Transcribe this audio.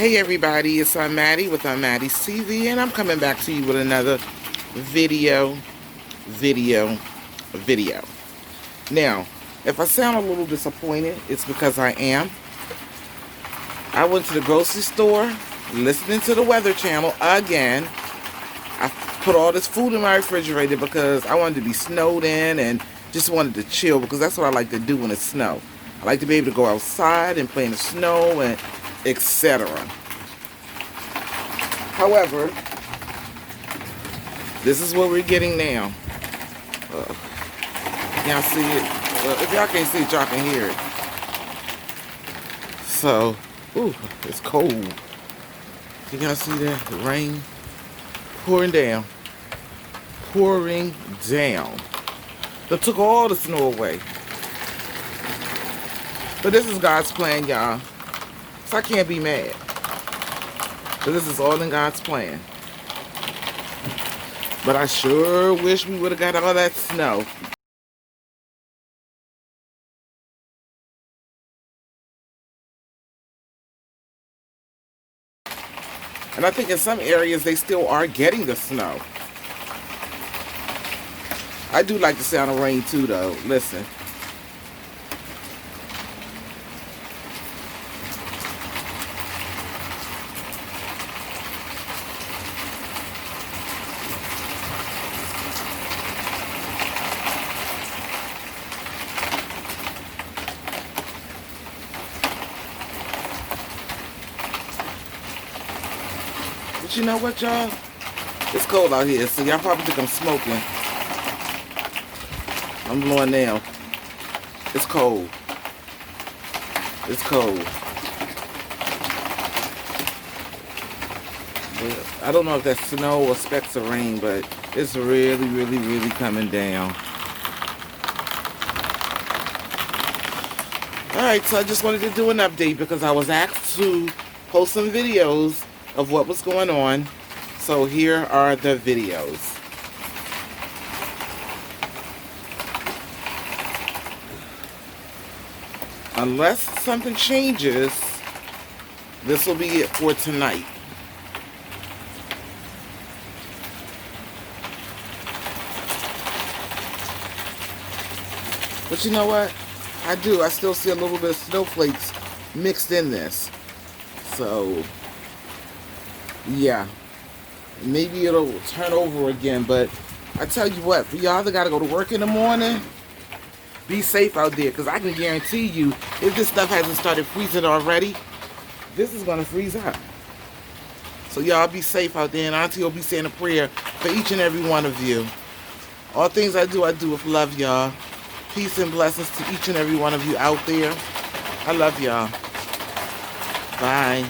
Hey everybody, it's Maddie with Maddie's TV, and I'm coming back to you with another video. Now, if I sound a little disappointed, it's because I am. I went to the grocery store, listening to the Weather Channel again. I put all this food in my refrigerator because I wanted to be snowed in and just wanted to chill, because that's what I like to do when it's snow. I like to be able to go outside and play in the snow and etc. However, this is what we're getting now. Y'all see it? If y'all can't see it, y'all can hear it. So, ooh, it's cold. Can y'all see that? The rain pouring down. Pouring down. They took all the snow away. But this is God's plan, y'all. So I can't be mad. But this is all in God's plan. But I sure wish we would have got all that snow. And I think in some areas they still are getting the snow. I do like the sound of rain too, though. Listen. But you know what, y'all? It's cold out here, so y'all probably think I'm smoking. I'm blowing now. It's cold. It's cold. But I don't know if that's snow or specks of rain, but it's really coming down. Alright, so I just wanted to do an update because I was asked to post some videos of what was going on. So here are the videos. Unless something changes, this will be it for tonight. But you know what? I still see a little bit of snowflakes mixed in this. So, yeah. Maybe it'll turn over again, but I tell you what, for y'all that gotta go to work in the morning, be safe out there, because I can guarantee you, if this stuff hasn't started freezing already, this is gonna freeze up. So y'all be safe out there, and Auntie will be saying a prayer for each and every one of you. All things I do with love, y'all. Peace and blessings to each and every one of you out there. I love y'all. Bye.